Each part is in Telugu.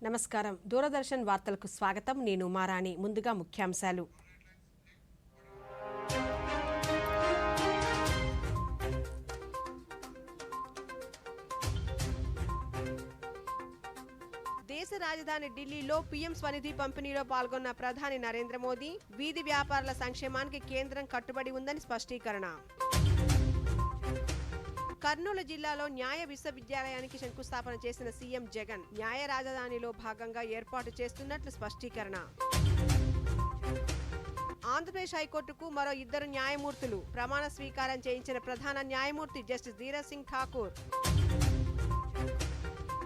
నమస్కారం. దూరదర్శన్ వార్తలకు స్వాగతం. నేను మారాణి. ముందుగా ముఖ్యాంశాలు. దేశ రాజధాని ఢిల్లీలో పీఎం స్వనిధి పంపిణీలో పాల్గొన్న ప్రధాని నరేంద్ర మోదీ వీధి వ్యాపారుల సంక్షేమానికి కేంద్రం కట్టుబడి ఉందని స్పష్టీకరణ. కర్నూలు జిల్లాలో న్యాయ విశ్వవిద్యాలయానికి శంకుస్థాపన చేసిన సీఎం జగన్ న్యాయ రాజధానిలో భాగంగా ఏర్పాటు చేస్తున్నట్లు స్పష్టీకరణ. ఆంధ్రప్రదేశ్ హైకోర్టుకు మరో 2 న్యాయమూర్తులు ప్రమాణ స్వీకారం చేయించిన ప్రధాన న్యాయమూర్తి జస్టిస్ ధీరజ్ సింగ్ ఠాకూర్.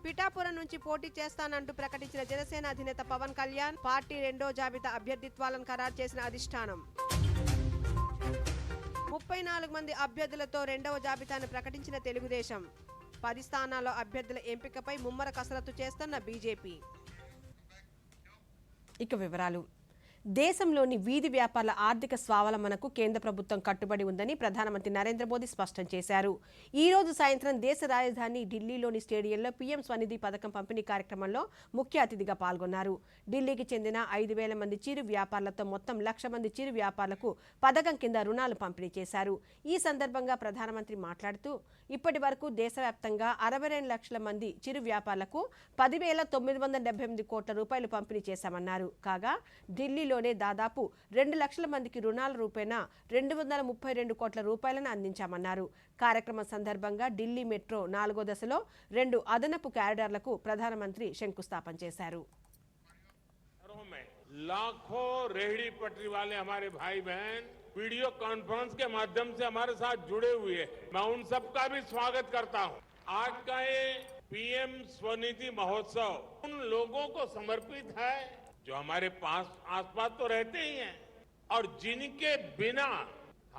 పిఠాపురం నుంచి పోటీ చేస్తానంటూ ప్రకటించిన జనసేన అధినేత పవన్ కళ్యాణ్ పార్టీ 2వ జాబితా అభ్యర్థిత్వాలను ఖరారు చేసిన అధిష్టానం. 34 మంది అభ్యర్థులతో 2వ జాబితాను ప్రకటించిన తెలుగుదేశం. 10 స్థానాల్లో అభ్యర్థుల ఎంపికపై ముమ్మర కసరత్తు చేస్తున్న బీజేపీ. ఇక వివరాలు. దేశంలోని వీధి వ్యాపారుల ఆర్థిక స్వావలంబనకు కేంద్ర ప్రభుత్వం కట్టుబడి ఉందని ప్రధానమంత్రి నరేంద్ర మోదీ స్పష్టం చేశారు. ఈ రోజు సాయంత్రం దేశ రాజధాని ఢిల్లీలోని స్టేడియంలో పీఎం స్వనిధి పథకం పంపిణీ కార్యక్రమంలో ముఖ్య అతిథిగా పాల్గొన్నారు. ఢిల్లీకి చెందిన 5,000 మంది చిరు వ్యాపారులతో మొత్తం 1,00,000 మంది చిరు వ్యాపారులకు పథకం కింద రుణాలు పంపిణీ చేశారు. ఈ సందర్భంగా ప్రధానమంత్రి మాట్లాడుతూ ఇప్పటి వరకు దేశవ్యాప్తంగా 62 లక్షల మంది చిరు వ్యాపారులకు 10,978 కోట్ల రూపాయలు పంపిణీ చేశామన్నారు. కాగా ఢిల్లీలోనే దాదాపు 2 లక్షల మందికి రుణాల రూపేణా 232 కోట్ల రూపాయలను అందించామన్నారు. కార్యక్రమం సందర్భంగా ఢిల్లీ మెట్రో 4వ దశలో 2 అదనపు కారిడార్లకు ప్రధానమంత్రి శంకుస్థాపన చేశారు. लाखों रेहड़ी पटरी वाले हमारे भाई बहन वीडियो कॉन्फ्रेंस के माध्यम से हमारे साथ जुड़े हुए हैं. मैं उन सबका भी स्वागत करता हूं. आज का ये पीएम स्वनिधि महोत्सव उन लोगों को समर्पित है जो हमारे पास आसपास तो रहते ही हैं और जिनके बिना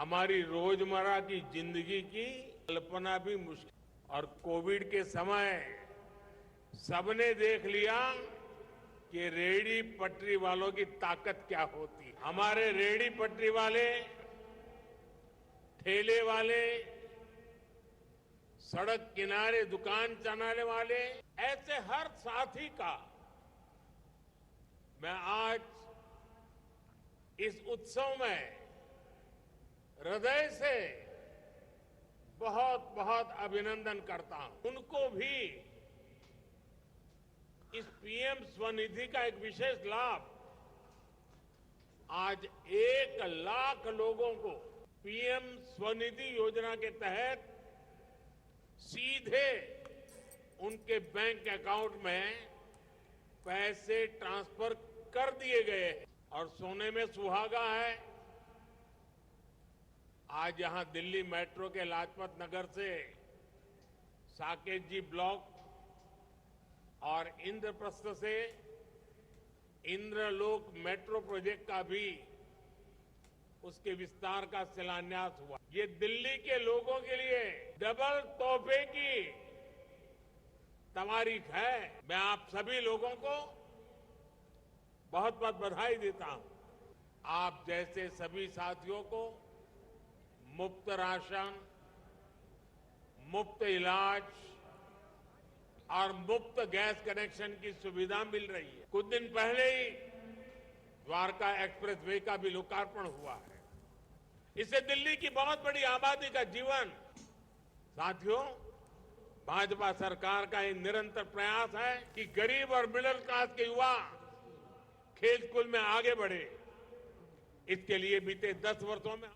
हमारी रोजमर्रा की जिंदगी की कल्पना भी मुश्किल. और कोविड के समय सबने देख लिया कि रेहड़ी पटरी वालों की ताकत क्या होती है. हमारे रेहड़ी पटरी वाले, ठेले वाले, सड़क किनारे दुकान चलाने वाले, ऐसे हर साथी का मैं आज इस उत्सव में हृदय से बहुत बहुत अभिनंदन करता हूं. उनको भी इस पीएम स्वनिधि का एक विशेष लाभ, आज 1 लाख लोगों को पीएम स्वनिधि योजना के तहत सीधे उनके बैंक अकाउंट में पैसे ट्रांसफर कर दिए गए हैं. और सोने में सुहागा है, आज यहां दिल्ली मेट्रो के लाजपत नगर से साकेत जी ब्लॉक और इंद्रप्रस्थ से इंद्रलोक मेट्रो प्रोजेक्ट का भी उसके विस्तार का शिलान्यास हुआ. ये दिल्ली के लोगों के लिए डबल तोहफे की तवारीख है. मैं आप सभी लोगों को बहुत बहुत बधाई देता हूं. आप जैसे सभी साथियों को मुफ्त राशन, मुफ्त इलाज और मुफ्त गैस कनेक्शन की सुविधा मिल रही है. कुछ दिन पहले ही द्वारका एक्सप्रेस वे का भी लोकार्पण हुआ है. इससे दिल्ली की बहुत बड़ी आबादी का जीवन. साथियों, भाजपा सरकार का ये निरंतर प्रयास है कि गरीब और मिडिल क्लास के युवा खेल कूद में आगे बढ़े. इसके लिए बीते 10 वर्षों में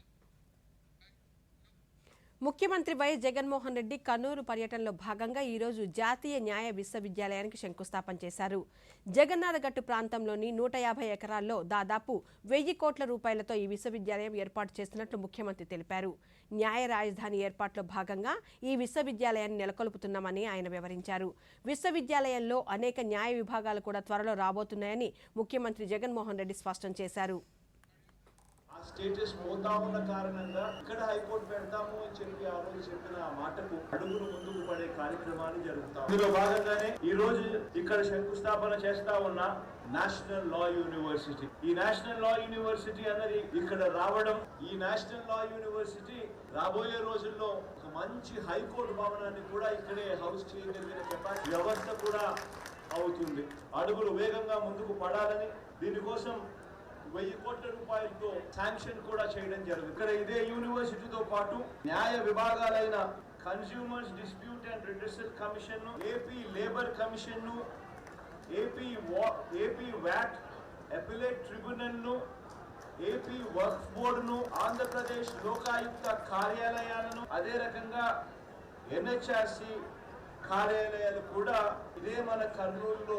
ముఖ్యమంత్రి వైఎస్ జగన్మోహన్ రెడ్డి కర్నూలు పర్యటనలో భాగంగా ఈ రోజు జాతీయ న్యాయ విశ్వవిద్యాలయానికి శంకుస్థాపన చేశారు. జగన్నాథగట్టు ప్రాంతంలోని 150 ఎకరాల్లో దాదాపు 1,000 కోట్ల రూపాయలతో ఈ విశ్వవిద్యాలయం ఏర్పాటు చేస్తున్నట్లు ముఖ్యమంత్రి తెలిపారు. న్యాయ రాజధాని ఏర్పాటులో భాగంగా ఈ విశ్వవిద్యాలయాన్ని నెలకొల్పుతున్నామని ఆయన వివరించారు. విశ్వవిద్యాలయంలో అనేక న్యాయ విభాగాలు కూడా త్వరలో రాబోతున్నాయని ముఖ్యమంత్రి జగన్మోహన్ రెడ్డి స్పష్టం చేశారు. స్టేటస్ పోతా ఉన్న కారణంగా ఇక్కడ హైకోర్టు పెడతాము అని చెప్పి ఆ రోజు చెప్పిన మాటకు అడుగులు ముందుకు పడే కార్యక్రమాలు జరుగుతాయి. ఇందులో భాగంగానే ఈ రోజు ఇక్కడ శంకుస్థాపన చేస్తా ఉన్న నేషనల్ లా యూనివర్సిటీ. ఈ నేషనల్ లా యూనివర్సిటీ అన్నది ఇక్కడ రావడం, ఈ నేషనల్ లా యూనివర్సిటీ రాబోయే రోజుల్లో ఒక మంచి హైకోర్టు భవనాన్ని కూడా ఇక్కడే హౌస్ చేయగలిగిన కెపాసిటీ వ్యవస్థ కూడా అవుతుంది. అడుగులు వేగంగా ముందుకు పడాలని దీనికోసం 1000 కోట్ల రూపాయలతో శాంక్షన్ కూడా చేయడం జరుగుతుంది. ఇక్కడ ఇదే యూనివర్సిటీతో పాటు న్యాయ విభాగాలైన consumers dispute and redressal commission, AP labour commission, AP VAT appellate tribunal, AP work బోర్డును, ఆంధ్రప్రదేశ్ లోకాయుక్త కార్యాలయాలను, అదే రకంగా ఎన్హెచ్ఆర్సి కార్యాలయాలు కూడా ఇదే మన కర్నూలులో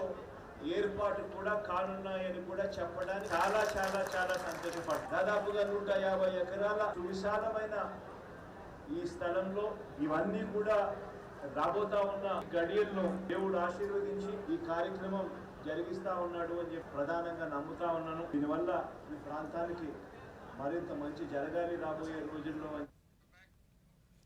ఏర్పాటు కూడా కానున్నాయని కూడా చెప్పడానికి చాలా చాలా చాలా సంతోషపడ్డారు. దాదాపుగా 150 ఎకరాల సువిశాలమైన ఈ స్థలంలో ఇవన్నీ కూడా రాబోతా ఉన్న గడియలను దేవుడు ఆశీర్వదించి ఈ కార్యక్రమం జరిగిస్తా ఉన్నాడు అని చెప్పి ప్రధానంగా నమ్ముతా ఉన్నాను. దీనివల్ల ఈ ప్రాంతానికి మరింత మంచి జరగాలి రాబోయే రోజుల్లో.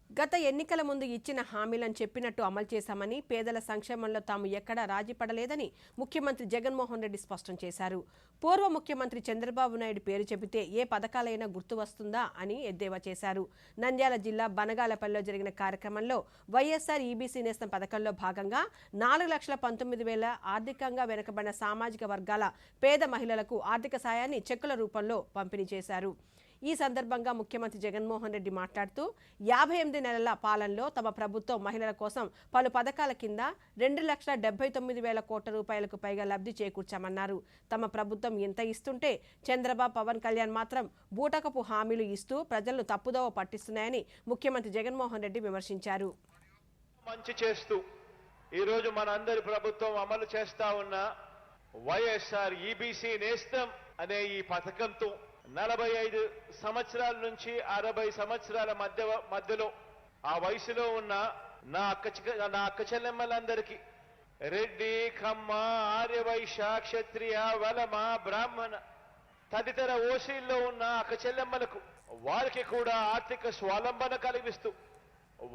గత ఎన్నికల ముందు ఇచ్చిన హామీలను చెప్పినట్టు అమలు చేశామని, పేదల సంక్షేమంలో తాము ఎక్కడా రాజీ పడలేదని ముఖ్యమంత్రి జగన్మోహన్ రెడ్డి స్పష్టం చేశారు. పూర్వ ముఖ్యమంత్రి చంద్రబాబు నాయుడు పేరు చెబితే ఏ పథకాలైనా గుర్తు వస్తుందా అని ఎద్దేవా చేశారు. నంద్యాల జిల్లా బనగాలపల్లిలో జరిగిన కార్యక్రమంలో వైఎస్ఆర్ ఈబీసీ నేస్తం పథకంలో భాగంగా 4,19,000 ఆర్థికంగా వెనుకబడిన సామాజిక వర్గాల పేద మహిళలకు ఆర్థిక సాయాన్ని చెక్కుల రూపంలో పంపిణీ చేశారు. ఈ సందర్భంగా ముఖ్యమంత్రి జగన్మోహన్ రెడ్డి మాట్లాడుతూ 58 నెలల పాలనలో తమ ప్రభుత్వం మహిళల కోసం పలు పథకాల కింద 2,79,000 కోట్ల రూపాయలకు పైగా లబ్ధి చేకూర్చామన్నారు. తమ ప్రభుత్వం ఎంత ఇస్తుంటే చంద్రబాబు, పవన్ కళ్యాణ్ మాత్రం బూటకపు హామీలు ఇస్తూ ప్రజలను తప్పుదోవ పట్టిస్తున్నాయని ముఖ్యమంత్రి జగన్మోహన్ రెడ్డి విమర్శించారు. మంచి చేస్తూ ఈరోజు మనందరి ప్రభుత్వం అమలు చేస్తా ఉన్న వైఎస్ఆర్ ఈబీసీ నేస్తం అనే ఈ పథకంతో 45 సంవత్సరాల నుంచి 60 సంవత్సరాల మధ్యలో ఆ వయసులో ఉన్న నా అక్క చెల్లెమ్మలందరికీ రెడ్డి, కమ్మ, ఆర్యవైశ్య, క్షత్రియ, వలమ, బ్రాహ్మణ తదితర ఓసీల్లో ఉన్న అక్క చెల్లెమ్మలకు వారికి కూడా ఆర్థిక స్వావలంబన కలిగిస్తూ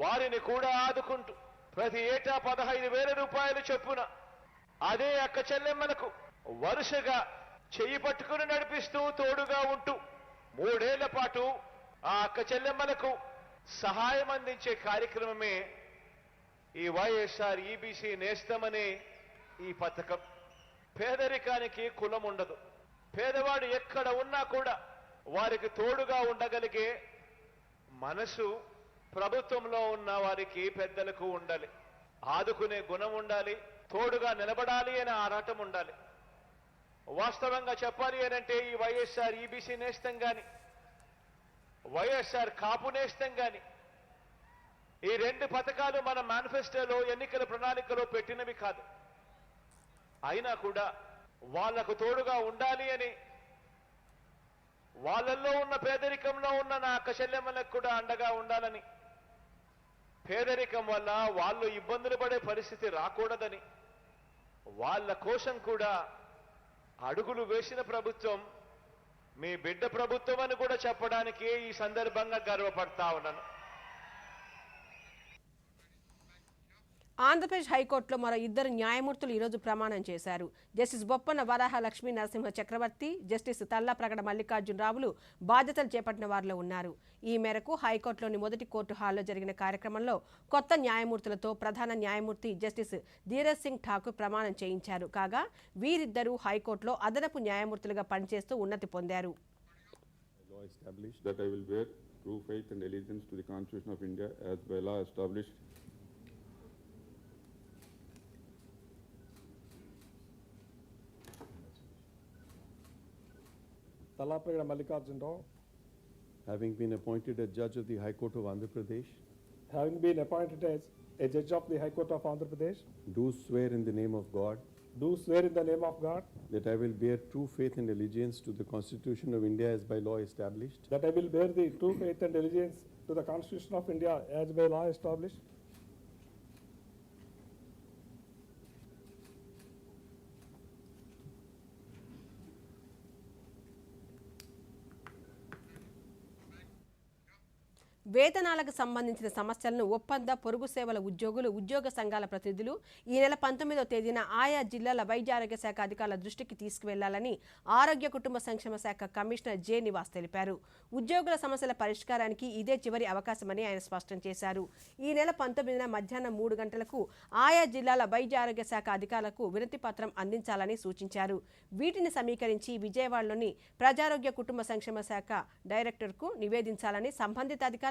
వారిని కూడా ఆదుకుంటూ ప్రతి ఏటా 15,000 రూపాయలు చొప్పున అదే అక్క చెల్లెమ్మలకు వరుసగా చెయ్యి పట్టుకుని నడిపిస్తూ తోడుగా ఉంటూ 3 ఏళ్ల పాటు ఆ అక్క చెల్లెమ్మలకు సహాయం అందించే కార్యక్రమమే ఈ వైఎస్ఆర్ ఈబీసీ నేస్తం అనే ఈ పథకం. పేదరికానికి కులం ఉండదు. పేదవాడు ఎక్కడ ఉన్నా కూడా వారికి తోడుగా ఉండగలిగే మనసు ప్రభుత్వంలో ఉన్న వారికి పెద్దలకు ఉండాలి. ఆదుకునే గుణం ఉండాలి. తోడుగా నిలబడాలి అనే ఆరాటం ఉండాలి. వాస్తవంగా చెప్పాలి అనంటే ఈ వైఎస్ఆర్ ఈబీసీ నేస్తం గాని, వైఎస్ఆర్ కాపు నేస్తం గాని ఈ 2 పథకాలు మన మేనిఫెస్టోలో ఎన్నికల ప్రణాళికలో పెట్టినవి కాదు. అయినా కూడా వాళ్లకు తోడుగా ఉండాలి అని, వాళ్ళల్లో ఉన్న పేదరికంలో ఉన్న నా అక్క చెల్లెమ్మలకు కూడా అండగా ఉండాలని, పేదరికం వల్ల వాళ్ళు ఇబ్బందులు పడే పరిస్థితి రాకూడదని వాళ్ళ కోసం కూడా అడుగులు వేసిన ప్రభుత్వం మీ బిడ్డ ప్రభుత్వం అని కూడా చెప్పడానికి ఈ సందర్భంగా గర్వపడతా ఉన్నాను. ఆంధ్రప్రదేశ్ హైకోర్టులో మరో 2 న్యాయమూర్తులు ఈరోజు ప్రమాణం చేశారు. జస్టిస్ బొప్పన వరాహ లక్ష్మీ నరసింహ చక్రవర్తి, జస్టిస్ తల్లాప్రగడ మల్లికార్జునరావులు బాధ్యతలు చేపట్టిన వారిలో ఉన్నారు. ఈ మేరకు హైకోర్టులోని మొదటి కోర్టు హాల్లో జరిగిన కార్యక్రమంలో కొత్త న్యాయమూర్తులతో ప్రధాన న్యాయమూర్తి జస్టిస్ ధీరజ్ సింగ్ ఠాకూర్ ప్రమాణం చేయించారు. కాగా వీరిద్దరూ హైకోర్టులో అదనపు న్యాయమూర్తులుగా పనిచేస్తూ ఉన్నతి పొందారు. Tallapregada Mallikarjun Rao, having been appointed as Judge of the High Court of Andhra Pradesh, having been appointed as a Judge of the High Court of Andhra Pradesh, do swear in the name of God do swear in the name of God that I will bear true faith and allegiance to the Constitution of India as by law established, that I will bear the true faith and allegiance to the Constitution of India as by law established, వేతనాలకు సంబంధించిన సమస్యలను ఒప్పంద పొరుగు సేవల ఉద్యోగులు, ఉద్యోగ సంఘాల ప్రతినిధులు ఈ నెల 19వ తేదీన ఆయా జిల్లాల వైద్య ఆరోగ్య శాఖ అధికారుల దృష్టికి తీసుకువెళ్లాలని ఆరోగ్య కుటుంబ సంక్షేమ శాఖ కమిషనర్ జె. నివాస్ తెలిపారు. ఉద్యోగుల సమస్యల పరిష్కారానికి ఇదే చివరి అవకాశమని ఆయన స్పష్టం చేశారు. ఈ నెల 19న మధ్యాహ్నం 3 గంటలకు ఆయా జిల్లాల వైద్య ఆరోగ్య శాఖ అధికారులకు వినతి పత్రం అందించాలని సూచించారు. వీటిని సమీకరించి విజయవాడలోని ప్రజారోగ్య కుటుంబ సంక్షేమ శాఖ డైరెక్టర్కు నివేదించాలని సంబంధిత అధికారులను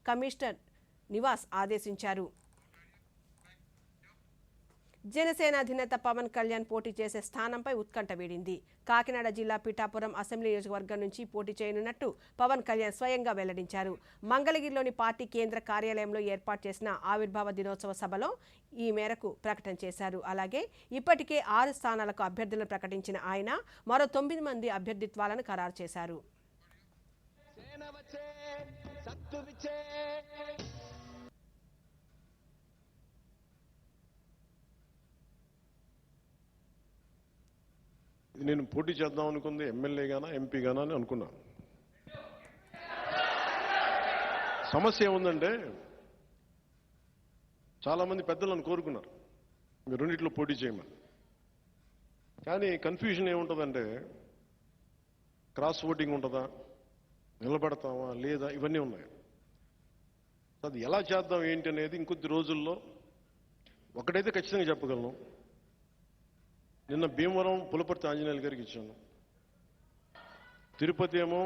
కమిషనర్ నివాస్ ఆదేశించారు. జనసేన అధినేత పవన్ కళ్యాణ్ పోటీ చేసే స్థానంపై ఉత్కంఠ వీడింది. కాకినాడ జిల్లా పిఠాపురం అసెంబ్లీ నియోజకవర్గం నుంచి పోటీ చేయనున్నట్టు పవన్ కళ్యాణ్ స్వయంగా వెల్లడించారు. మంగళగిరిలోని పార్టీ కేంద్ర కార్యాలయంలో ఏర్పాటు చేసిన ఆవిర్భావ దినోత్సవ సభలో ఈ మేరకు ప్రకటన చేశారు. అలాగే ఇప్పటికే 6 స్థానాలకు అభ్యర్థులను ప్రకటించిన ఆయన మరో 9 మంది అభ్యర్థిత్వాలను ఖరారు చేశారు. నేను పోటీ చేద్దాం అనుకుంది ఎమ్మెల్యే గానా ఎంపీ గానా అని అనుకున్నాను. సమస్య ఏముందంటే చాలామంది పెద్దలు నన్ను కోరుకున్నారు మీరు రెండిట్లో పోటీ చేయమని. కానీ కన్ఫ్యూజన్ ఏముంటుందంటే క్రాస్ ఓటింగ్ ఉంటుందా, నిలబడతామా లేదా, ఇవన్నీ ఉన్నాయి. అది ఎలా చేద్దాం ఏంటి అనేది ఇంకొద్ది రోజుల్లో ఒకటైతే ఖచ్చితంగా చెప్పగలను. నిన్న భీమవరం పులపర్తి ఆంజనేయులు గారికి ఇచ్చాను. తిరుపతి ఏమో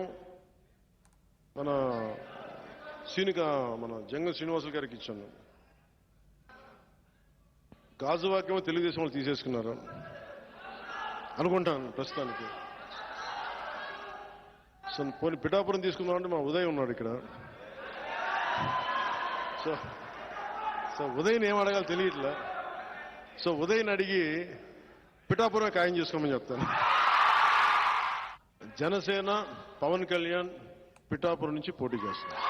మన జంగ శ్రీనివాసులు గారికి ఇచ్చాను. గాజువాకేమో తెలుగుదేశం వాళ్ళు తీసేసుకున్నారు అనుకుంటాను ప్రస్తుతానికి. సో పోనీ పిఠాపురం తీసుకుందామంటే మా ఉదయ్ ఉన్నాడు ఇక్కడ. సో ఉదయ్ని ఏం అడగాలి తెలియట్లే. సో ఉదయ్ని అడిగి పిఠాపురం ఖాయం చేసుకోమని చెప్తాను. జనసేన పవన్ కళ్యాణ్ పిఠాపురం నుంచి పోటీ చేస్తారు.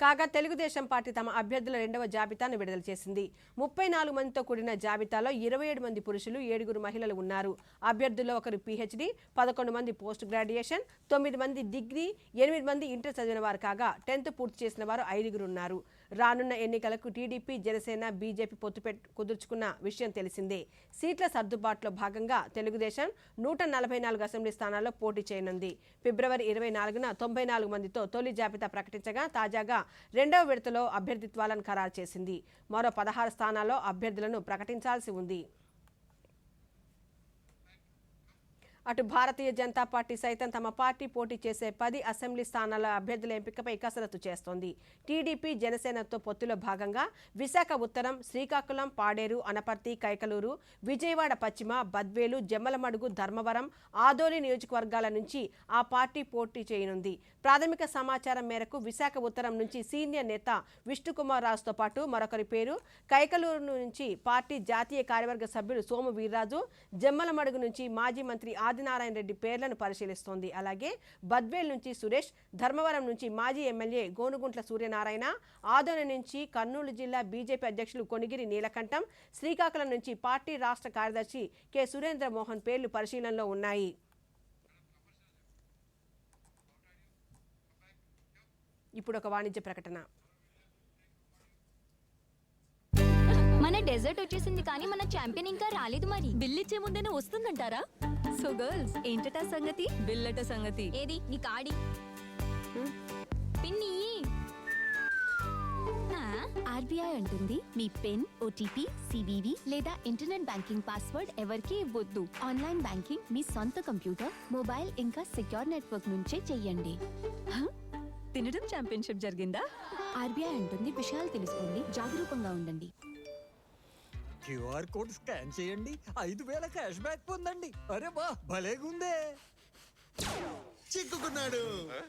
కాగా తెలుగుదేశం పార్టీ తమ అభ్యర్థుల 2వ జాబితాను విడుదల చేసింది. 34 మందితో కూడిన జాబితాలో 27 మంది పురుషులు, 7 మహిళలు ఉన్నారు. అభ్యర్థుల్లో 1 PhD, 11 మంది పోస్ట్ గ్రాడ్యుయేషన్, 9 మంది డిగ్రీ, 8 మంది ఇంటర్ చదివిన వారు కాగా 10th పూర్తి చేసిన వారు 5 ఉన్నారు. రానున్న ఎన్నికలకు టీడీపీ, జనసేన, బీజేపీ పొత్తు కుదుర్చుకున్న విషయం తెలిసిందే. సీట్ల సర్దుబాటులో భాగంగా తెలుగుదేశం 144 అసెంబ్లీ స్థానాల్లో పోటీ చేయనుంది. ఫిబ్రవరి 24న 94 మందితో తొలి జాబితా ప్రకటించగా తాజాగా 2వ విడతలో అభ్యర్థిత్వాలను ఖరారు చేసింది. మరో 16 స్థానాల్లో అభ్యర్థులను ప్రకటించాల్సి ఉంది. అటు భారతీయ జనతా పార్టీ సైతం తమ పార్టీ పోటీ చేసే 10 అసెంబ్లీ స్థానాల అభ్యర్థుల ఎంపికపై కసరత్తు చేస్తోంది. టీడీపీ, జనసేనతో పొత్తులో భాగంగా విశాఖ ఉత్తరం, శ్రీకాకుళం, పాడేరు, అనపర్తి, కైకలూరు, విజయవాడ పశ్చిమ, బద్వేలు, జమ్మలమడుగు, ధర్మవరం, ఆదోని నియోజకవర్గాల నుంచి ఆ పార్టీ పోటీ చేయనుంది. ప్రాథమిక సమాచారం మేరకు విశాఖ ఉత్తరం నుంచి సీనియర్ నేత విష్ణుకుమార్ రాజుతో పాటు మరొకరి పేరు, కైకలూరు నుంచి పార్టీ జాతీయ కార్యవర్గ సభ్యులు సోము వీర్రాజు, జమ్మలమడుగు నుంచి మాజీ మంత్రి ఆదినారాయణ రెడ్డి పేర్లను పరిశీలిస్తోంది. అలాగే బద్వేల్ నుంచి సురేష్, ధర్మవరం నుంచి మాజీ ఎమ్మెల్యే గోనుగుంట్ల సూర్యనారాయణ, ఆదోని నుంచి కర్నూలు జిల్లా బీజేపీ అధ్యక్షులు కొనిగిరి నీలకంఠం, శ్రీకాకుళం నుంచి పార్టీ రాష్ట్ర కార్యదర్శి కె. సురేంద్ర మోహన్ పేర్లు పరిశీలనలో ఉన్నాయి. ఇప్పుడు ఒక వాణిజ్య ప్రకటన. మన డెజర్ట్ వచ్చేసింది కానీ మన ఛాంపియన్ ఇంకా రాలేదు. మరి బిల్ ఇచ్చే ముందేనే వస్తుందంటారా? సో గర్ల్స్, ఏంటట సంగతి? బిల్లట సంగతి ఏది నీ కాడి పిన్ని. ఆర్బీఐ అంటుంది మీ పిన్, ఓటీపీ, సివివి లేదా ఇంటర్నెట్ బ్యాంకింగ్ పాస్వర్డ్ ఎవరికీ ఇవ్వొద్దు. ఆన్లైన్ బ్యాంకింగ్ మీ సొంత కంప్యూటర్, మొబైల్ ఇంకా సెక్యూర్ నెట్వర్క్ నుంచే చెయ్యండి. తినడం ఛాంపియన్షిప్ జరిగిందా? ఆర్బీఐ అంటుంది విషయాలు తెలుసుకోండి, జాగరూకంగా ఉండండి. క్యూఆర్ కోడ్ స్కాన్ చేయండి, 5000 క్యాష్ బ్యాక్ పొందండి. అరే బా, భలేగుందే. చిక్కుకున్నాడు.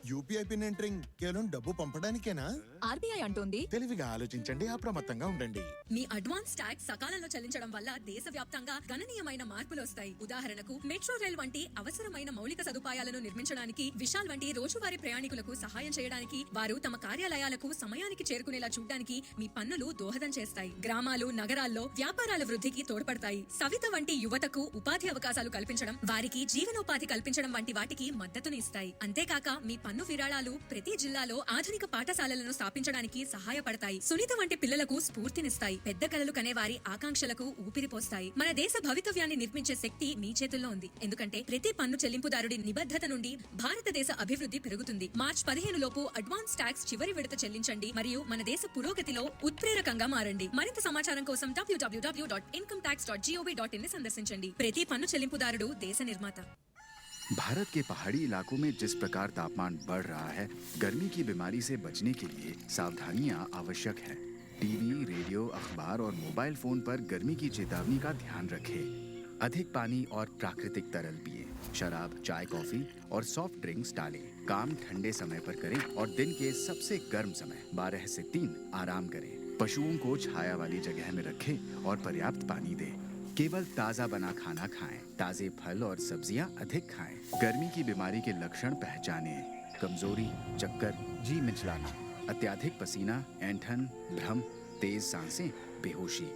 యూపీఐ పిన్ ఎంటరింగ్ కేవలం డబ్బు పంపడానికేనా? ఆర్బీఐ అంటోంది తెలివిగా ఆలోచించండి, అప్రమత్తంగా ఉండండి. మీ అడ్వాన్స్ ట్యాక్స్ సకాలంలో చెల్లించడం వల్ల దేశవ్యాప్తంగా గణనీయమైన మార్పులు వస్తాయి. ఉదాహరణకు మెట్రో రైల్ వంటి అవసరమైన మౌలిక సదుపాయాలను నిర్మించడానికి, విశాల్ వంటి రోజువారీ ప్రయాణికులకు సహాయం చేయడానికి, వారు తమ కార్యాలయాలకు సమయానికి చేరుకునేలా చూడడానికి మీ పన్నులు దోహదం చేస్తాయి. గ్రామాలు, నగరాల్లో వ్యాపారాల వృద్ధికి తోడ్పడతాయి. సవిత వంటి యువతకు ఉపాధి అవకాశాలు కల్పించడం, వారికి జీవనోపాధి కల్పించడం వంటి వాటికి మద్దతునిస్తాయి. అందిస్తాయి. అంతేకాక మీ పన్ను విరాళాలు ప్రతి జిల్లాలో ఆధునిక పాఠశాలలను స్థాపించడానికి సహాయపడతాయి. సునీత వంటి పిల్లలకు స్ఫూర్తినిస్తాయి. పెద్ద కలలు కనే వారి ఆకాంక్షలకు ఊపిరిపోస్తాయి. మన దేశ భవితవ్యాన్ని నిర్మించే శక్తి మీ చేతుల్లో ఉంది. ఎందుకంటే ప్రతి పన్ను చెల్లింపుదారుడి నిబద్ధత నుండి భారతదేశ అభివృద్ధి పెరుగుతుంది. మార్చ్ 15 లోపు అడ్వాన్స్ ట్యాక్స్ చివరి విడత చెల్లించండి మరియు మన దేశ పురోగతిలో ఉత్ప్రేరకంగా మారండి. మరింత సమాచారం కోసం www.incometax.gov.in ని సందర్శించండి. ప్రతి పన్ను చెల్లింపుదారుడు దేశ నిర్మాత. भारत के पहाड़ी इलाकों में जिस प्रकार तापमान बढ़ रहा है, गर्मी की बीमारी से बचने के लिए सावधानियां आवश्यक है। टीवी, रेडियो, अखबार और मोबाइल फोन पर गर्मी की चेतावनी का ध्यान रखें। अधिक पानी और प्राकृतिक तरल पिएं। शराब, चाय, कॉफी और सॉफ्ट ड्रिंक्स टालें। काम ठंडे समय पर करें और दिन के सबसे गर्म समय 12 से 3 आराम करें। पशुओं को छाया वाली जगह में रखें और पर्याप्त पानी दें। केवल ताज़ा बना खाना खाएं। ताज़े फल और सब्जियां अधिक खाएं। गर्मी की बीमारी के लक्षण पहचानें: कमजोरी, चक्कर, जी मिचलाना, अत्याधिक पसीना, ऐंठन, भ्रम, तेज सांसें, बेहोशी।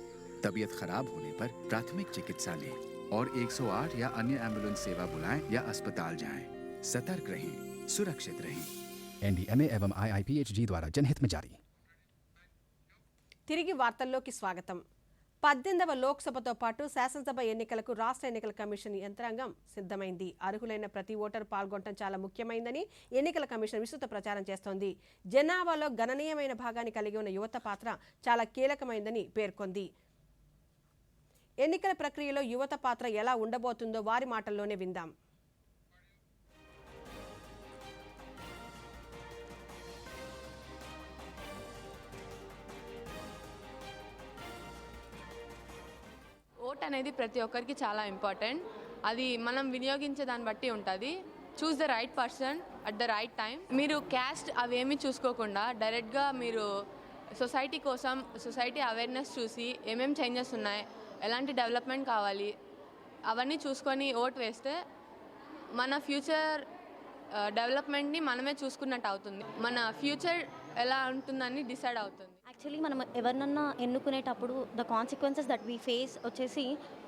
तबीयत खराब होने पर प्राथमिक चिकित्सा लें और 108 या अन्य एम्बुलेंस सेवा बुलाएं या अस्पताल जाएं। सतर्क रहें, सुरक्षित रहें। NDMA एवं IIPHG द्वारा जनहित में जारी। తిరిగి వార్తల్లోకి స్వాగతం. 18వ లోక్సభతో పాటు శాసనసభ ఎన్నికలకు రాష్ట్ర ఎన్నికల కమిషన్ యంత్రాంగం సిద్ధమైంది. అర్హులైన ప్రతి ఓటరు పాల్గొనడం చాలా ముఖ్యమైందని ఎన్నికల కమిషన్ విస్తృత ప్రచారం చేస్తోంది. జనాభాలో గణనీయమైన భాగాన్ని కలిగి ఉన్న యువత పాత్ర చాలా కీలకమైందని పేర్కొంది. ఎన్నికల ప్రక్రియలో యువత పాత్ర ఎలా ఉండబోతుందో వారి మాటల్లోనే విందాం. ఓట్ అనేది ప్రతి ఒక్కరికి చాలా ఇంపార్టెంట్. అది మనం వినియోగించే దాన్ని బట్టి ఉంటుంది. Choose the right person at the right time. మీరు క్యాస్ట్ అవేమీ చూసుకోకుండా డైరెక్ట్గా మీరు సొసైటీ కోసం సొసైటీ అవేర్నెస్ చూసి ఏమేమి చేంజెస్ ఉన్నాయి, ఎలాంటి డెవలప్మెంట్ కావాలి అవన్నీ చూసుకొని ఓట్ వేస్తే మన ఫ్యూచర్ డెవలప్మెంట్ని మనమే చూసుకున్నట్టు అవుతుంది. మన ఫ్యూచర్ ఎలా ఉంటుందని డిసైడ్ అవుతుంది. యాక్చువల్లీ మనం ఎవరినన్నా ఎన్నుకునేటప్పుడు the consequences that we face వచ్చేసి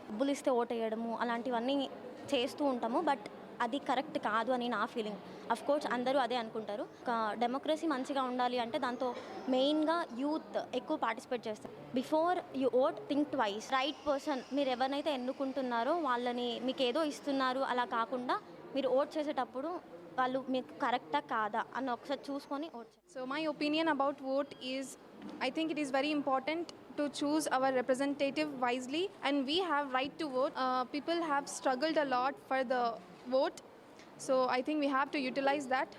డబ్బులు ఇస్తే ఓట్ వేయడము అలాంటివన్నీ చేస్తూ ఉంటాము. బట్ అది కరెక్ట్ కాదు అని నా ఫీలింగ్. అఫ్ కోర్స్ అందరూ అదే అనుకుంటారు. డెమోక్రసీ మంచిగా ఉండాలి అంటే దాంతో మెయిన్గా యూత్ ఎక్కువ పార్టిసిపేట్ చేస్తారు. Before you vote think twice. Right person మీరు ఎవరినైతే ఎన్నుకుంటున్నారో వాళ్ళని మీకు ఏదో ఇస్తున్నారు అలా కాకుండా మీరు ఓట్ చేసేటప్పుడు వాళ్ళు మీకు కరెక్టా కాదా అని ఒకసారి చూసుకొని ఓట్ చేయాలి. So my opinion about vote is, I think it is very important to choose our representative wisely, and we have right to vote. People have struggled a lot for the vote, so I think we have to utilize that.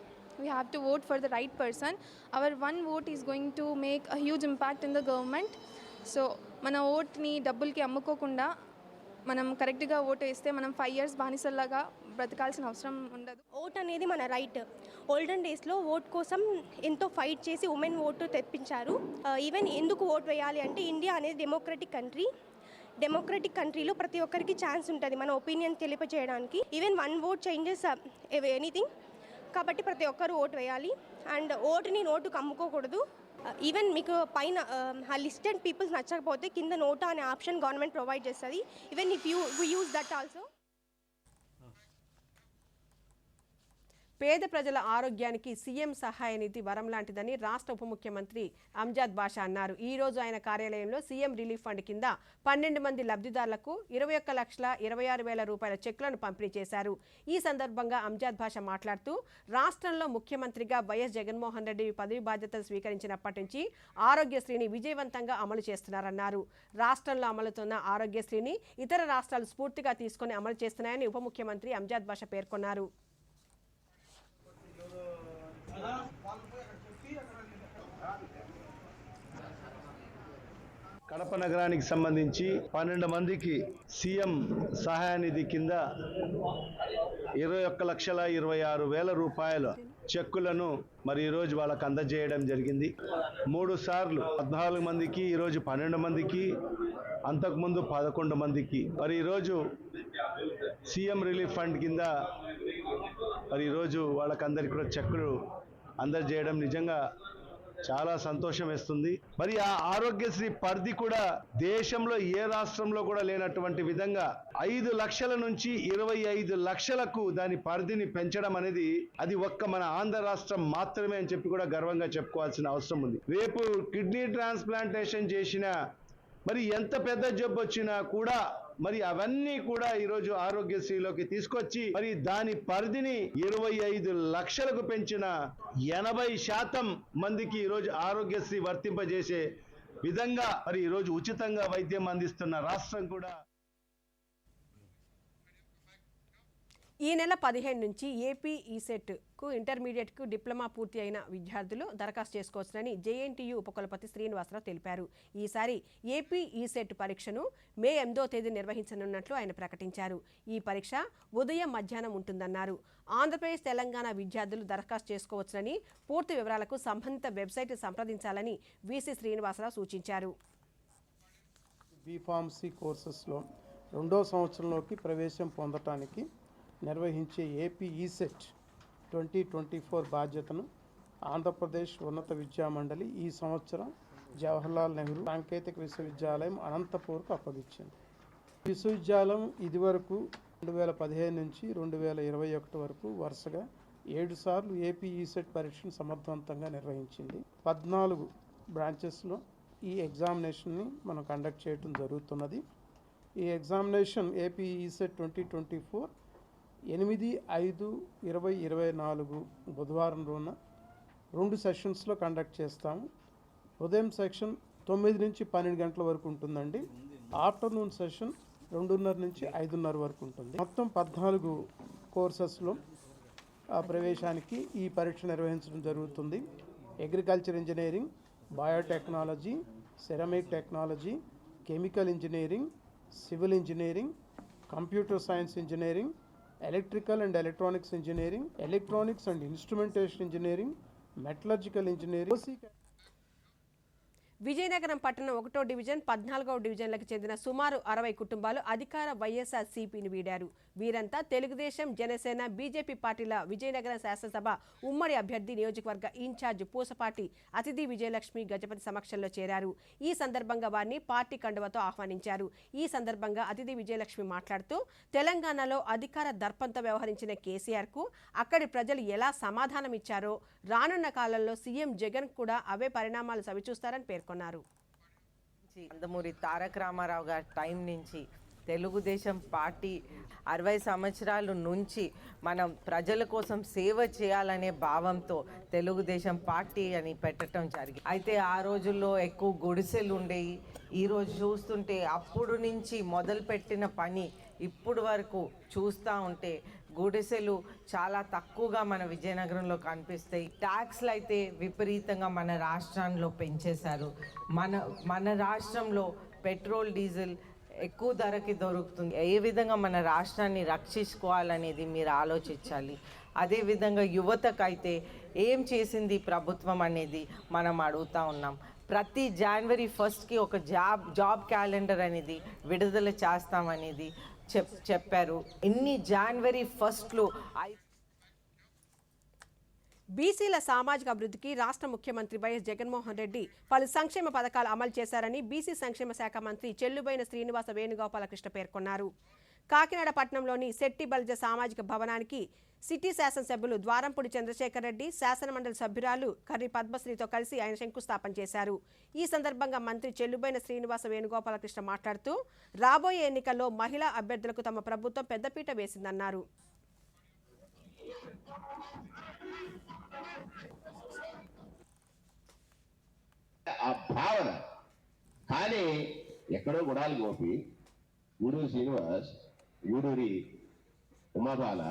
We have to vote for the right person. Our one vote is going to make a huge impact in the government. So mana vote ni double ki ammukokunda మనం కరెక్ట్గా ఓటు వేస్తే మనం 5 years బానిసల్లాగా బ్రతకాల్సిన అవసరం ఉండదు. ఓట్ అనేది మన రైట్. ఓల్డెన్ డేస్లో ఓట్ కోసం ఎంతో ఫైట్ చేసి ఉమెన్ ఓటు తెప్పించారు. ఈవెన్ ఎందుకు ఓట్ వేయాలి అంటే ఇండియా అనేది డెమోక్రటిక్ కంట్రీలో ప్రతి ఒక్కరికి ఛాన్స్ ఉంటుంది మన ఒపీనియన్ తెలియజేయడానికి. Even 1 vote changes anything. కాబట్టి ప్రతి ఒక్కరు ఓటు వేయాలి. అండ్ ఓటుని నోటుకు అమ్ముకోకూడదు. ఈవెన్ మీకు పైన ఆ లిస్టెడ్ పీపుల్స్ నచ్చకపోతే కింద నోటా అనే ఆప్షన్ గవర్నమెంట్ ప్రొవైడ్ చేస్తుంది. Even if you use that also. పేద ప్రజల ఆరోగ్యానికి సీఎం సహాయ నిధి వరం లాంటిదని రాష్ట్ర ఉప ముఖ్యమంత్రి అంజాద్ బాషా అన్నారు. ఈ రోజు ఆయన కార్యాలయంలో సీఎం రిలీఫ్ ఫండ్ కింద 12 మంది లబ్ధిదారులకు 21,26,000 రూపాయల చెక్కులను పంపిణీ చేశారు. ఈ సందర్భంగా అంజాద్ బాషా మాట్లాడుతూ రాష్ట్రంలో ముఖ్యమంత్రిగా వైఎస్ జగన్మోహన్ రెడ్డి పదవి బాధ్యతలు స్వీకరించినప్పటి నుంచి ఆరోగ్యశ్రీని విజయవంతంగా అమలు చేస్తున్నారన్నారు. రాష్ట్రంలో అమలుతున్న ఆరోగ్యశ్రీని ఇతర రాష్ట్రాలు స్ఫూర్తిగా తీసుకుని అమలు చేస్తున్నాయని ఉప ముఖ్యమంత్రి అంజాద్ బాషా పేర్కొన్నారు. కడప నగరానికి సంబంధించి 12 మందికి సీఎం సహాయ నిధి కింద 21,26,000 రూపాయల చెక్కులను మరి ఈరోజు వాళ్ళకు అందజేయడం జరిగింది. 3 సార్లు 14 మందికి, ఈరోజు 12 మందికి, అంతకుముందు 11 మందికి మరి ఈరోజు సీఎం రిలీఫ్ ఫండ్ కింద మరి ఈరోజు వాళ్ళకందరికీ కూడా చెక్కులు అందజేయడం నిజంగా చాలా సంతోషం వేస్తుంది. మరి ఆ ఆరోగ్యశ్రీ పరిధి కూడా దేశంలో ఏ రాష్ట్రంలో కూడా లేనటువంటి విధంగా 5 లక్షల నుంచి 25 లక్షలకు దాని పరిధిని పెంచడం అనేది అది ఒక్క మన ఆంధ్ర రాష్ట్రం మాత్రమే అని చెప్పి కూడా గర్వంగా చెప్పుకోవాల్సిన అవసరం ఉంది. రేపు కిడ్నీ ట్రాన్స్ప్లాంటేషన్ చేసిన మరి ఎంత పెద్ద జబ్బు వచ్చినా కూడా మరి అవన్నీ కూడా ఈరోజు ఆరోగ్యశ్రీలోకి తీసుకొచ్చి మరి దాని పరిధిని 25 లక్షలకు పెంచిన 80% మందికి ఈరోజు ఆరోగ్యశ్రీ వర్తింపజేసే విధంగా మరి ఈరోజు ఉచితంగా వైద్యం అందిస్తున్న రాష్ట్రం కూడా. ఈ నెల 15 నుంచి ఏపీ ఈసెట్కు ఇంటర్మీడియట్కు డిప్లొమా పూర్తి అయిన విద్యార్థులు దరఖాస్తు చేసుకోవచ్చునని జేఎన్టీయూ ఉపకులపతి శ్రీనివాసరావు తెలిపారు. ఈసారి ఏపీ ఈసెట్ పరీక్షను మే 8వ తేదీ నిర్వహించనున్నట్లు ఆయన ప్రకటించారు. ఈ పరీక్ష ఉదయం మధ్యాహ్నం ఉంటుందన్నారు. ఆంధ్రప్రదేశ్ తెలంగాణ విద్యార్థులు దరఖాస్తు చేసుకోవచ్చునని, పూర్తి వివరాలకు సంబంధిత వెబ్సైట్ సంప్రదించాలని వీసీ శ్రీనివాసరావు సూచించారు. బీఫార్మసీ కోర్సెస్లో 2వ సంవత్సరంలోకి ప్రవేశం పొందటానికి నిర్వహించే ఏపీ ఈసెట్ 2024 బాధ్యతను ఆంధ్రప్రదేశ్ ఉన్నత విద్యామండలి ఈ సంవత్సరం జవహర్లాల్ నెహ్రూ సాంకేతిక విశ్వవిద్యాలయం అనంతపూర్కు అప్పగించింది. విశ్వవిద్యాలయం ఇదివరకు 2015 నుంచి 2021 వరకు వరుసగా 7 సార్లు ఏపీ ఈసెట్ పరీక్షను సమర్థవంతంగా నిర్వహించింది. 14 బ్రాంచెస్లో ఈ ఎగ్జామినేషన్ని మనం కండక్ట్ చేయడం జరుగుతున్నది. ఈ ఎగ్జామినేషన్ ఏపీ ఈసెట్ 2024 8/5/2024 బుధవారం రోజున 2 సెషన్స్లో కండక్ట్ చేస్తాము. ఉదయం సెషన్ 9 నుంచి 12 గంటల వరకు ఉంటుందండి. ఆఫ్టర్నూన్ సెషన్ 2:30 నుంచి 5:30 వరకు ఉంటుంది. మొత్తం 14 కోర్సెస్లో ప్రవేశానికి ఈ పరీక్ష నిర్వహించడం జరుగుతుంది. Agriculture engineering, biotechnology, ceramic technology, chemical engineering, civil engineering, computer science engineering, electrical and electronics engineering, electronics and instrumentation engineering, metallurgical engineering. Vizianagaram పట్టణం 1వ డివిజన్ 14వ డివిజన్లకు చెందిన సుమారు 60 కుటుంబాలు అధికార వైఎస్ఆర్ సిపిని వీడారు. వీరంతా తెలుగుదేశం, జనసేన, బీజేపీ పార్టీల విజయనగరం శాసనసభ ఉమ్మడి అభ్యర్థి, నియోజకవర్గ ఇన్ఛార్జ్ పూసపాటి అతిథి విజయలక్ష్మి గజపతి సమక్షంలో చేరారు. ఈ సందర్భంగా వారిని పార్టీ కండువతో ఆహ్వానించారు. ఈ సందర్భంగా అతిథి విజయలక్ష్మి మాట్లాడుతూ తెలంగాణలో అధికార దర్పంతో వ్యవహరించిన కేసీఆర్కు అక్కడి ప్రజలు ఎలా సమాధానం ఇచ్చారో రానున్న కాలంలో సీఎం జగన్ కూడా అవే పరిణామాలు చవిచూస్తారని పేర్కొన్నారు. నందమూరి తారక రామారావు గారి టైం నుంచి తెలుగుదేశం పార్టీ 60 సంవత్సరాల నుంచి మనం ప్రజల కోసం సేవ చేయాలనే భావంతో తెలుగుదేశం పార్టీ అని పెట్టడం జరిగింది. అయితే ఆ రోజుల్లో ఎక్కువ గుడిసెలు ఉండేవి. ఈరోజు చూస్తుంటే అప్పుడు నుంచి మొదలుపెట్టిన పని ఇప్పుడు వరకు చూస్తూ ఉంటే గుడిసెలు చాలా తక్కువగా మన విజయనగరంలో కనిపిస్తాయి. ట్యాక్స్లు అయితే విపరీతంగా మన రాష్ట్రంలో పెంచేశారు. మన రాష్ట్రంలో పెట్రోల్, డీజిల్ ఎక్కువ ధరకి దొరుకుతుంది. ఏ విధంగా మన రాష్ట్రాన్ని రక్షించుకోవాలనేది మీరు ఆలోచించాలి. అదేవిధంగా యువతకైతే ఏం చేసింది ప్రభుత్వం అనేది మనం అడుగుతూ ఉన్నాం. ప్రతి జనవరి 1కి ఒక జాబ్ క్యాలెండర్ అనేది విడుదల చేస్తామనేది చెప్పారు. ఇన్ని జనవరి 1లు బీసీల సామాజిక అభివృద్ధికి రాష్ట్ర ముఖ్యమంత్రి వైఎస్ జగన్మోహన్ రెడ్డి పలు సంక్షేమ పథకాలు అమలు చేశారని బీసీ సంక్షేమ శాఖ మంత్రి చెల్లుబోయిన శ్రీనివాస వేణుగోపాలకృష్ణ పేర్కొన్నారు. కాకినాడ పట్టణంలోని శెట్టి బల్జ సామాజిక భవనానికి సిటీ శాసనసభ్యులు ద్వారంపూడి చంద్రశేఖర్ రెడ్డి, శాసనమండలి సభ్యురాలు కర్రి పద్మశ్రీతో కలిసి ఆయన శంకుస్థాపన చేశారు. ఈ సందర్భంగా మంత్రి చెల్లుబోయిన శ్రీనివాస వేణుగోపాలకృష్ణ మాట్లాడుతూ రాబోయే ఎన్నికల్లో మహిళా అభ్యర్థులకు తమ ప్రభుత్వం పెద్దపీట వేసిందన్నారు. ఆ భావన కానీ ఎక్కడో గుడాలి గోపి, గూడూరు శ్రీనివాస్, గూడూరి ఉమాబాల,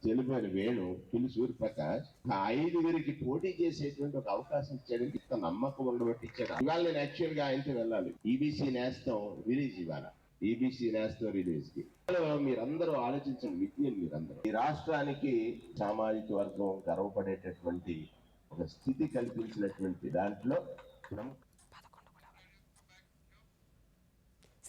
చెల్లిపోయిన వేణు, పిల్లి సూర్యప్రకాష్, 5 పోటీ చేసేటువంటి ఒక అవకాశం ఇచ్చాడని ఇంత నమ్మకం ఉండబట్టి ఇచ్చాడు. ఇవాళ నేను యాక్చువల్ గా ఆయనతో వెళ్ళాలి. ఈబీసీ నేస్తం రిలీజ్ ఇవాళ, ఈబీసీ నేస్తం రిలీజ్ కి మీరందరూ ఆలోచించండి. విజ్ఞానం మీరందరూ ఈ రాష్ట్రానికి సామాజిక వర్గం గర్వపడేటటువంటి ఒక స్థితి కల్పించినటువంటి దాంట్లో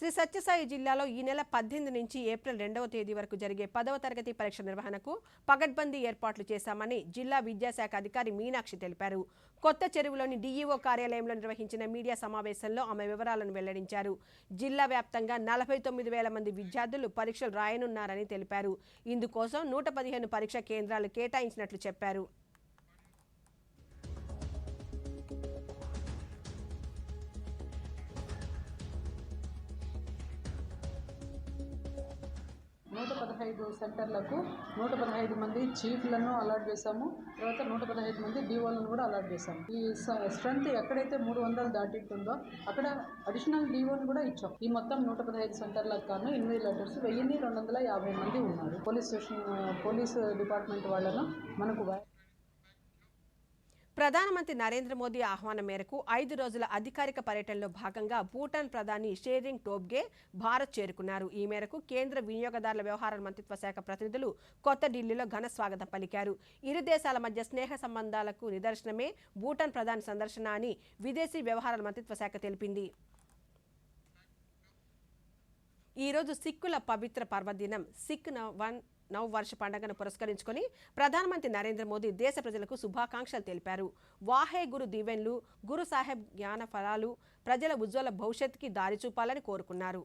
శ్రీ సత్యసాయి జిల్లాలో ఈ నెల 18 నుంచి ఏప్రిల్ 2వ తేదీ వరకు జరిగే 10వ తరగతి పరీక్ష నిర్వహణకు పగడ్బందీ ఏర్పాట్లు చేశామని జిల్లా విద్యాశాఖ అధికారి మీనాక్షి తెలిపారు. కొత్త చెరువులోని డీఈఓ కార్యాలయంలో నిర్వహించిన మీడియా సమావేశంలో ఆమె వివరాలను వెల్లడించారు. జిల్లా వ్యాప్తంగా 49,000 మంది విద్యార్థులు పరీక్షలు రాయనున్నారని తెలిపారు. ఇందుకోసం 115 పరీక్షా కేంద్రాలు కేటాయించినట్లు చెప్పారు. సెంటర్లకు 115 మంది చీఫ్లను అలాట్ చేశాము. తర్వాత 115 మంది డీఓలను కూడా అలాట్ చేశాము. ఈ స్ట్రెంత్ ఎక్కడైతే 300 దాటింటుందో అక్కడ అడిషనల్ డీఓని కూడా ఇచ్చాం. ఈ మొత్తం 115 సెంటర్లకు కాను ఇన్విజిలేటర్స్ 1250 మంది ఉన్నారు. పోలీస్ డిపార్ట్మెంట్ వాళ్ళను మనకు ప్రధానమంత్రి నరేంద్ర మోదీ ఆహ్వానం మేరకు 5 రోజుల అధికారిక పర్యటనలో భాగంగా భూటాన్ ప్రధాని షేరింగ్ టోబ్గే భారత్ చేరుకున్నారు. ఈ మేరకు కేంద్ర వినియోగదారుల వ్యవహారాల మంత్రిత్వ శాఖ ప్రతినిధులు కొత్త ఢిల్లీలో ఘన స్వాగతం పలికారు. ఇరు దేశాల మధ్య స్నేహ సంబంధాలకు నిదర్శనమే భూటాన్ ప్రధాని సందర్శన అని విదేశీ వ్యవహారాల మంత్రిత్వ శాఖ తెలిపింది. ఈరోజు సిక్కుల పవిత్ర పర్వదినం సిక్ నవవర్ష పండుగను పురస్కరించుకొని ప్రధానమంత్రి నరేంద్ర మోదీ దేశ ప్రజలకు శుభాకాంక్షలు తెలిపారు. వాహే గురు దీవెన్లు, గురు సాహెబ్ జ్ఞాన ఫలాలు ప్రజల ఉజ్వల భవిష్యత్తుకి దారి చూపాలని కోరుకున్నారు.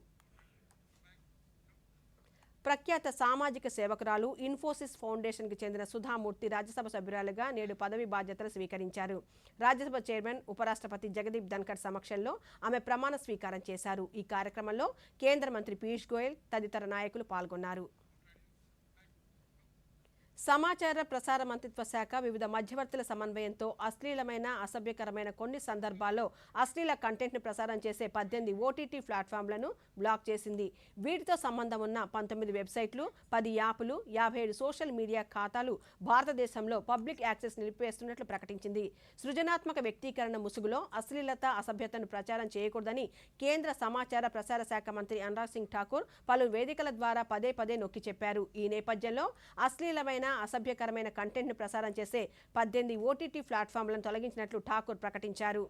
ప్రఖ్యాత సామాజిక సేవకురాలు ఇన్ఫోసిస్ ఫౌండేషన్కి చెందిన సుధామూర్తి రాజ్యసభ సభ్యురాలుగా నేడు పదవి బాధ్యతలు స్వీకరించారు. రాజ్యసభ చైర్మన్ ఉపరాష్ట్రపతి జగదీప్ ధన్కర్ సమక్షంలో ఆమె ప్రమాణ స్వీకారం చేశారు. ఈ కార్యక్రమంలో కేంద్ర మంత్రి పీయూష్ గోయల్ తదితర నాయకులు పాల్గొన్నారు. సమాచార ప్రసార మంత్రిత్వ శాఖ వివిధ మధ్యవర్తుల సమన్వయంతో అశ్లీలమైన అసభ్యకరమైన కొన్ని సందర్భాల్లో అశ్లీల కంటెంట్ను ప్రసారం చేసే 18 ఓటీటీ ప్లాట్ఫామ్లను బ్లాక్ చేసింది. వీటితో సంబంధం ఉన్న 19 వెబ్సైట్లు, 10 యాప్లు, 57 సోషల్ మీడియా ఖాతాలు భారతదేశంలో పబ్లిక్ యాక్సెస్ నిలిపివేస్తున్నట్లు ప్రకటించింది. సృజనాత్మక వ్యక్తీకరణ ముసుగులో అశ్లీలత, అసభ్యతను ప్రచారం చేయకూడదని కేంద్ర సమాచార ప్రసార శాఖ మంత్రి అనురాగ్ సింగ్ ఠాకూర్ పలు వేదికల ద్వారా పదే నొక్కి చెప్పారు. ఈ నేపథ్యంలో అశ్లీలమైన అసభ్యకరమైన కంటెంట్ను ప్రసారం చేసే 18 ఓటీటీ ప్లాట్ఫామ్లను తొలగించినట్లు ఠాకూర్ ప్రకటించారు.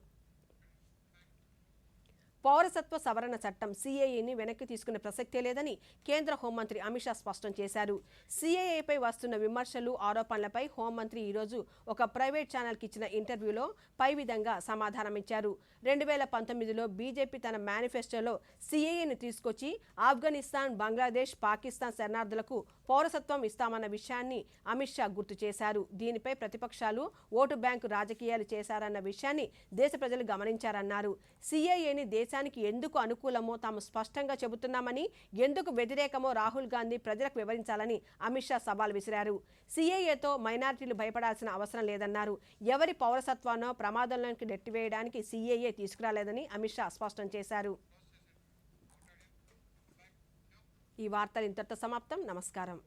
పౌరసత్వ సవరణ చట్టం సీఏఏని వెనక్కి తీసుకునే ప్రసక్తే లేదని కేంద్ర హోంమంత్రి అమిత్ షా స్పష్టం చేశారు. సీఏఏపై వస్తున్న విమర్శలు, ఆరోపణలపై హోంమంత్రి ఈరోజు ఒక ప్రైవేట్ ఛానల్కి ఇచ్చిన ఇంటర్వ్యూలో పై విధంగా సమాధానమిచ్చారు. 2019లో బీజేపీ తన మేనిఫెస్టోలో సీఏఏని తీసుకొచ్చి ఆఫ్ఘనిస్తాన్, బంగ్లాదేశ్, పాకిస్తాన్ శరణార్థులకు పౌరసత్వం ఇస్తామన్న విషయాన్ని అమిత్ షా గుర్తు చేశారు. దీనిపై ప్రతిపక్షాలు ఓటు బ్యాంకు రాజకీయాలు చేశారన్న విషయాన్ని దేశ ప్రజలు గమనించారన్నారు. సీఏఏని దేశానికి ఎందుకు అనుకూలమో తాము స్పష్టంగా చెబుతున్నామని, ఎందుకు వ్యతిరేకమో రాహుల్ గాంధీ ప్రజలకు వివరించాలని అమిత్ షా సవాల్ విసిరారు. సీఏఏతో మైనారిటీలు భయపడాల్సిన అవసరం లేదన్నారు. ఎవరి పౌరసత్వాన్నో ప్రమాదంలోకి నెట్టివేయడానికి సీఏఏ తీసుకురాలేదని అమిత్ షా స్పష్టం చేశారు. ఈ వార్తలు ఇంతటితో సమాప్తం. నమస్కారం.